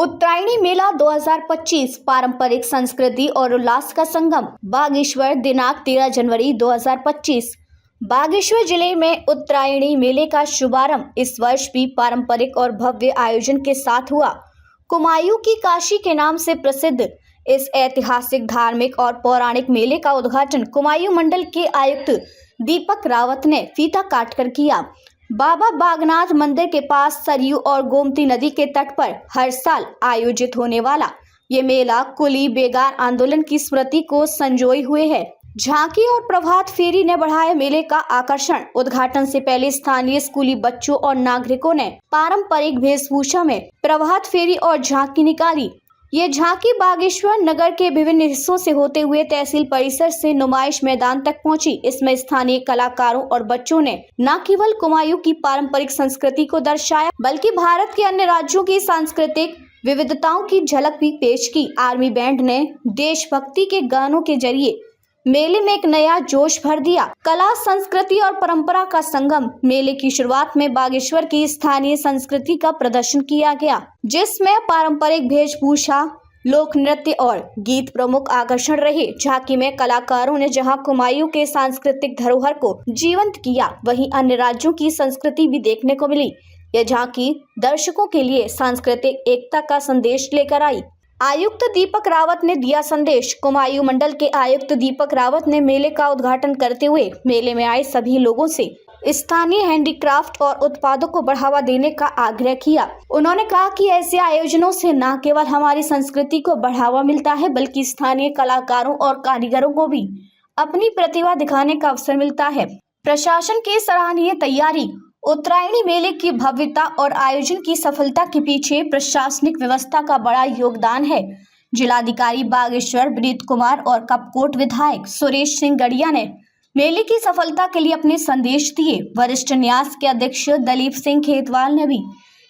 उत्तरायणी मेला 2025 पारंपरिक संस्कृति और उल्लास का संगम। बागेश्वर दिनांक 13 जनवरी 2025। बागेश्वर जिले में उत्तरायणी मेले का शुभारंभ इस वर्ष भी पारंपरिक और भव्य आयोजन के साथ हुआ। कुमायूं की काशी के नाम से प्रसिद्ध इस ऐतिहासिक, धार्मिक और पौराणिक मेले का उद्घाटन कुमायूं मंडल के आयुक्त दीपक रावत ने फीता काटकर किया। बाबा बागनाथ मंदिर के पास सरयू और गोमती नदी के तट पर हर साल आयोजित होने वाला ये मेला कुली बेगार आंदोलन की स्मृति को संजोए हुए है। झांकी और प्रभात फेरी ने बढ़ाया मेले का आकर्षण। उद्घाटन से पहले स्थानीय स्कूली बच्चों और नागरिकों ने पारंपरिक वेशभूषा में प्रभात फेरी और झांकी निकाली। ये झांकी बागेश्वर नगर के विभिन्न हिस्सों से होते हुए तहसील परिसर से नुमाइश मैदान तक पहुंची। इसमें स्थानीय कलाकारों और बच्चों ने न केवल कुमायूं की पारंपरिक संस्कृति को दर्शाया, बल्कि भारत के अन्य राज्यों की सांस्कृतिक विविधताओं की झलक भी पेश की। आर्मी बैंड ने देशभक्ति के गानों के जरिए मेले में एक नया जोश भर दिया। कला, संस्कृति और परंपरा का संगम। मेले की शुरुआत में बागेश्वर की स्थानीय संस्कृति का प्रदर्शन किया गया, जिसमें पारंपरिक वेशभूषा, लोक नृत्य और गीत प्रमुख आकर्षण रहे। झांकी में कलाकारों ने जहां कुमायूं के सांस्कृतिक धरोहर को जीवंत किया, वहीं अन्य राज्यों की संस्कृति भी देखने को मिली। यह झांकी दर्शकों के लिए सांस्कृतिक एकता का संदेश लेकर आई। आयुक्त दीपक रावत ने दिया संदेश। कुमायूं मंडल के आयुक्त दीपक रावत ने मेले का उद्घाटन करते हुए मेले में आए सभी लोगों से स्थानीय हैंडीक्राफ्ट और उत्पादों को बढ़ावा देने का आग्रह किया। उन्होंने कहा कि ऐसे आयोजनों से न केवल हमारी संस्कृति को बढ़ावा मिलता है, बल्कि स्थानीय कलाकारों और कारीगरों को भी अपनी प्रतिभा दिखाने का अवसर मिलता है। प्रशासन की सराहनीय तैयारी। उत्तरायणी मेले की भव्यता और आयोजन की सफलता के पीछे प्रशासनिक व्यवस्था का बड़ा योगदान है। जिलाधिकारी बागेश्वर विनीत कुमार और कपकोट विधायक सुरेश सिंह गड़िया ने मेले की सफलता के लिए अपने संदेश दिए। वरिष्ठ न्यास के अध्यक्ष दलीप सिंह खेतवाल ने भी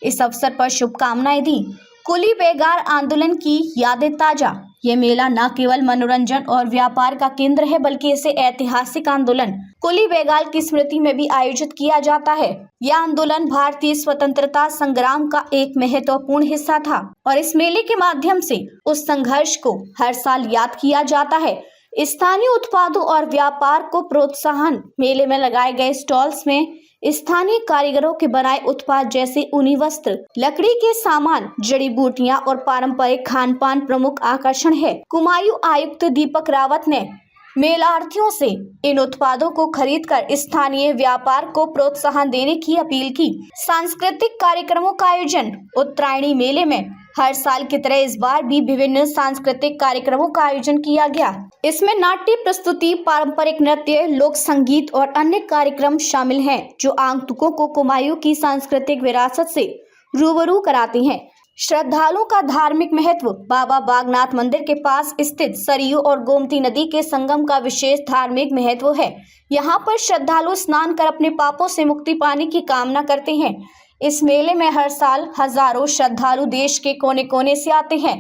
इस अवसर पर शुभकामनाएं दी। कुली बेगार आंदोलन की यादें ताजा। ये मेला न केवल मनोरंजन और व्यापार का केंद्र है, बल्कि इसे ऐतिहासिक आंदोलन कुली बेगार की स्मृति में भी आयोजित किया जाता है। यह आंदोलन भारतीय स्वतंत्रता संग्राम का एक महत्वपूर्ण हिस्सा था और इस मेले के माध्यम से उस संघर्ष को हर साल याद किया जाता है। स्थानीय उत्पादों और व्यापार को प्रोत्साहन। मेले में लगाए गए स्टॉल्स में स्थानीय कारीगरों के बनाए उत्पाद जैसे ऊनी वस्त्र, लकड़ी के सामान, जड़ी बूटियां और पारंपरिक खान पान प्रमुख आकर्षण है। कुमायूं आयुक्त दीपक रावत ने मेलार्थियों से इन उत्पादों को खरीदकर स्थानीय व्यापार को प्रोत्साहन देने की अपील की। सांस्कृतिक कार्यक्रमों का आयोजन। उत्तरायणी मेले में हर साल की तरह इस बार भी विभिन्न सांस्कृतिक कार्यक्रमों का आयोजन किया गया। इसमें नाट्य प्रस्तुति, पारंपरिक नृत्य, लोक संगीत और अन्य कार्यक्रम शामिल हैं, जो आगंतुकों को कुमायूं की सांस्कृतिक विरासत से रूबरू कराते हैं। श्रद्धालुओं का धार्मिक महत्व। बाबा बागनाथ मंदिर के पास स्थित सरयू और गोमती नदी के संगम का विशेष धार्मिक महत्व है। यहाँ पर श्रद्धालु स्नान कर अपने पापों से मुक्ति पाने की कामना करते हैं। इस मेले में हर साल हजारों श्रद्धालु देश के कोने कोने से आते हैं।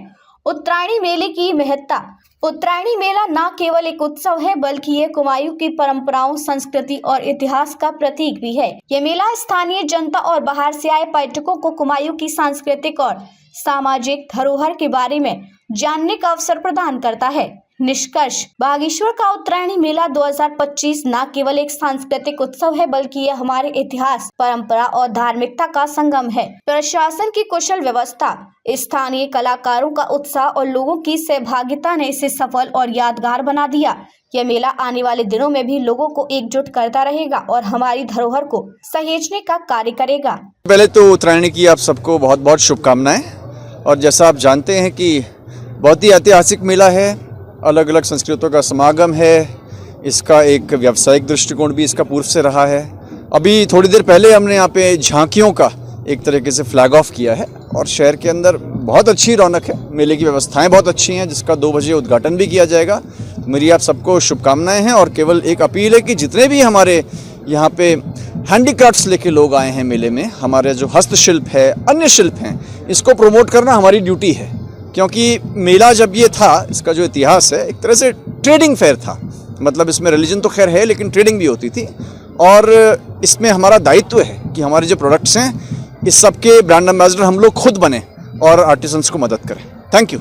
उत्तरायणी मेले की महत्ता। उत्तरायणी मेला न केवल एक उत्सव है, बल्कि ये कुमायूं की परंपराओं, संस्कृति और इतिहास का प्रतीक भी है। ये मेला स्थानीय जनता और बाहर से आए पर्यटकों को कुमायूं की सांस्कृतिक और सामाजिक धरोहर के बारे में जानने का अवसर प्रदान करता है। निष्कर्ष। बागेश्वर का उत्तरायणी मेला 2025 न केवल एक सांस्कृतिक उत्सव है, बल्कि यह हमारे इतिहास, परंपरा और धार्मिकता का संगम है। प्रशासन की कुशल व्यवस्था, स्थानीय कलाकारों का उत्साह और लोगों की सहभागिता ने इसे सफल और यादगार बना दिया। यह मेला आने वाले दिनों में भी लोगों को एकजुट करता रहेगा और हमारी धरोहर को सहेजने का कार्य करेगा। पहले तो उत्तरायणी की आप सबको बहुत बहुत शुभकामनाएं। और जैसा आप जानते हैं कि बहुत ही ऐतिहासिक मेला है, अलग अलग संस्कृतियों का समागम है। इसका एक व्यावसायिक दृष्टिकोण भी इसका पूर्व से रहा है। अभी थोड़ी देर पहले हमने यहाँ पे झांकियों का एक तरीके से फ्लैग ऑफ किया है और शहर के अंदर बहुत अच्छी रौनक है। मेले की व्यवस्थाएं बहुत अच्छी हैं, जिसका 2 बजे उद्घाटन भी किया जाएगा। मेरी आप सबको शुभकामनाएं हैं और केवल एक अपील है कि जितने भी हमारे यहाँ पे हैंडीक्राफ्ट्स लेके लोग आए हैं मेले में, हमारे जो हस्तशिल्प है, अन्य शिल्प हैं, इसको प्रमोट करना हमारी ड्यूटी है। क्योंकि मेला जब ये था, इसका जो इतिहास है, एक तरह से ट्रेडिंग फेयर था। मतलब इसमें रिलीजन तो खैर है, लेकिन ट्रेडिंग भी होती थी और इसमें हमारा दायित्व है कि हमारे जो प्रोडक्ट्स हैं इस सब के ब्रांड एम्बेसडर हम लोग खुद बने और आर्टिसंस को मदद करें। Thank you.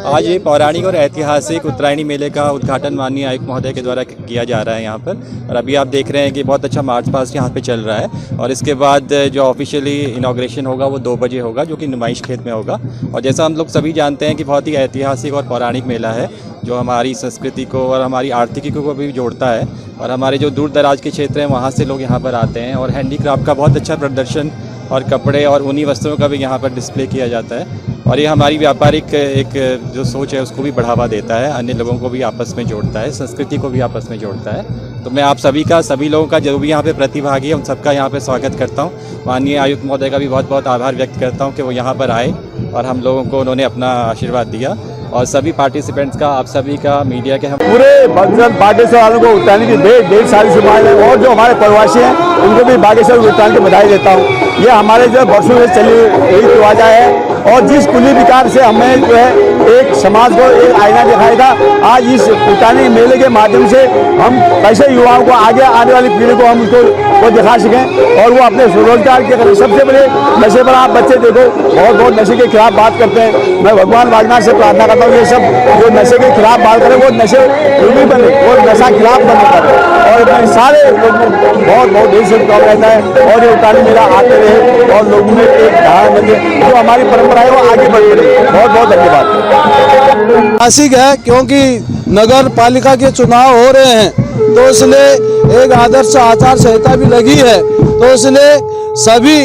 आज ये पौराणिक और ऐतिहासिक उत्तरायणी मेले का उद्घाटन माननीय आयुक्त महोदय के द्वारा किया जा रहा है यहाँ पर, और अभी आप देख रहे हैं कि बहुत अच्छा मार्च पास्ट यहाँ पे चल रहा है। और इसके बाद जो ऑफिशियली इनाग्रेशन होगा वो 2 बजे होगा, जो कि नुमाइश खेत में होगा। और जैसा हम लोग सभी जानते हैं कि बहुत ही ऐतिहासिक और पौराणिक मेला है, जो हमारी संस्कृति को और हमारी आर्थिकी को भी जोड़ता है। और हमारे जो दूर दराज के क्षेत्र हैं वहाँ से लोग यहाँ पर आते हैं, और हैंडीक्राफ्ट का बहुत अच्छा प्रदर्शन और कपड़े और ऊनी वस्त्रों का भी यहाँ पर डिस्प्ले किया जाता है। और ये हमारी व्यापारिक एक जो सोच है उसको भी बढ़ावा देता है, अन्य लोगों को भी आपस में जोड़ता है, संस्कृति को भी आपस में जोड़ता है। तो मैं आप सभी लोगों का जो भी यहाँ पे प्रतिभागी है उन सबका यहाँ पे स्वागत करता हूँ। माननीय आयुक्त महोदय का भी बहुत बहुत आभार व्यक्त करता हूँ कि वो यहाँ पर आए और हम लोगों को उन्होंने अपना आशीर्वाद दिया। और सभी पार्टिसिपेंट्स का, आप सभी का, मीडिया के, हम पूरे बागेश्वर वालों को उत्तरायण की ढेर सारी शुभकामनाएं, और जो हमारे प्रवासी हैं उनको भी बागेश्वर उत्तरायण की बधाई देता हूँ। ये हमारे जो वर्षों से चली हुई रिवाजा है, और जिस कुली विकार से हमें जो है एक समाज को एक आईना दिखाया था, आज इस उत्तरायणी मेले के माध्यम से हम कैसे युवाओं को, आगे आने वाली पीढ़ी को हम उसको दिखा सकें और वो अपने स्वरोजगार के करें। सबसे बड़े नशे पर आप बच्चे देखो, बहुत नशे के खिलाफ बात करते हैं। मैं भगवान वागनाथ से प्रार्थना करता हूँ ये सब जो नशे के खिलाफ बात करें वो नशे नहीं बने, वो नशा खिलाफ बने करें। और अपने सारे लोगों को बहुत दिल से शुभकामनाएं है, और ये उत्तरायणी मेला आते रहे और लोगों में एक धारणा बने, जो हमारी परंपरा है वो आगे बढ़ रही। बहुत बहुत धन्यवाद। ऐतिहासिक है क्योंकि नगर पालिका के चुनाव हो रहे हैं, तो इसलिए एक आदर्श आचार संहिता भी लगी है। तो इसलिए सभी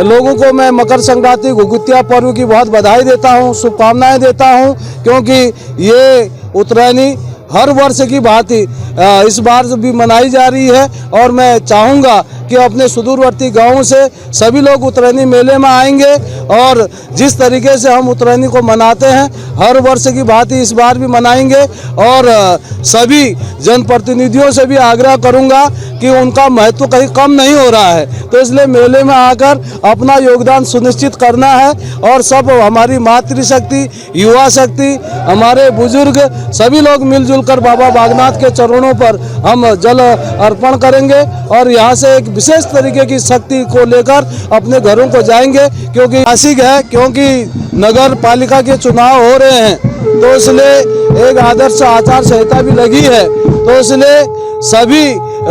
लोगों को मैं मकर संक्रांति घुघुतिया पर्व की बहुत बधाई देता हूँ, शुभकामनाएं देता हूँ, क्योंकि ये उत्तरायणी हर वर्ष की भांति इस बार भी मनाई जा रही है। और मैं चाहूँगा कि अपने सुदूरवर्ती गांवों से सभी लोग उत्तरायणी मेले में आएंगे, और जिस तरीके से हम उत्तरायणी को मनाते हैं हर वर्ष की भांति इस बार भी मनाएंगे। और सभी जनप्रतिनिधियों से भी आग्रह करूंगा कि उनका महत्व कहीं कम नहीं हो रहा है, तो इसलिए मेले में आकर अपना योगदान सुनिश्चित करना है। और सब हमारी मातृशक्ति, युवा शक्ति, हमारे बुजुर्ग सभी लोग मिलजुल कर बाबा बागनाथ के चरणों पर हम जल अर्पण करेंगे, और यहाँ से एक विशेष तरीके की शक्ति को लेकर अपने घरों को जाएंगे। क्योंकि ऐतिहासिक है क्योंकि नगर पालिका के चुनाव हो रहे हैं, तो इसलिए एक आदर्श आचार संहिता भी लगी है। तो इसलिए सभी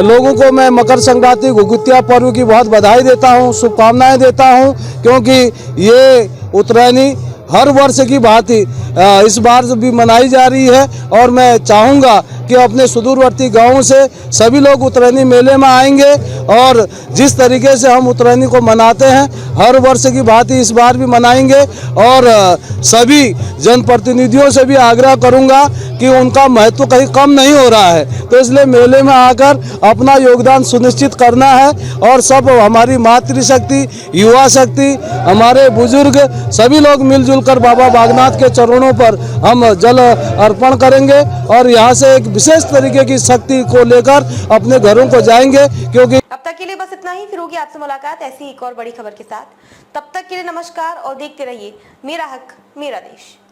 लोगों को मैं मकर संक्रांति घुघुतिया पर्व की बहुत बधाई देता हूँ, शुभकामनाएं देता हूँ, क्योंकि ये उत्तरायणी हर वर्ष की भांति इस बार भी मनाई जा रही है। और मैं चाहूँगा कि अपने सुदूरवर्ती गांवों से सभी लोग उत्तरायणी मेले में आएंगे, और जिस तरीके से हम उत्तरायणी को मनाते हैं हर वर्ष की भांति इस बार भी मनाएंगे। और सभी जनप्रतिनिधियों से भी आग्रह करूंगा कि उनका महत्व कहीं कम नहीं हो रहा है, तो इसलिए मेले में आकर अपना योगदान सुनिश्चित करना है। और सब हमारी मातृशक्ति, युवा शक्ति, हमारे बुजुर्ग सभी लोग मिलजुल कर बाबा बागनाथ के चरणों पर हम जल अर्पण करेंगे, और यहाँ से एक विशेष तरीके की शक्ति को लेकर अपने घरों को जाएंगे। क्योंकि अब तक के लिए बस इतना ही, फिर होगी आपसे मुलाकात ऐसी एक और बड़ी खबर के साथ। तब तक के लिए नमस्कार, और देखते रहिए मेरा हक मेरा देश।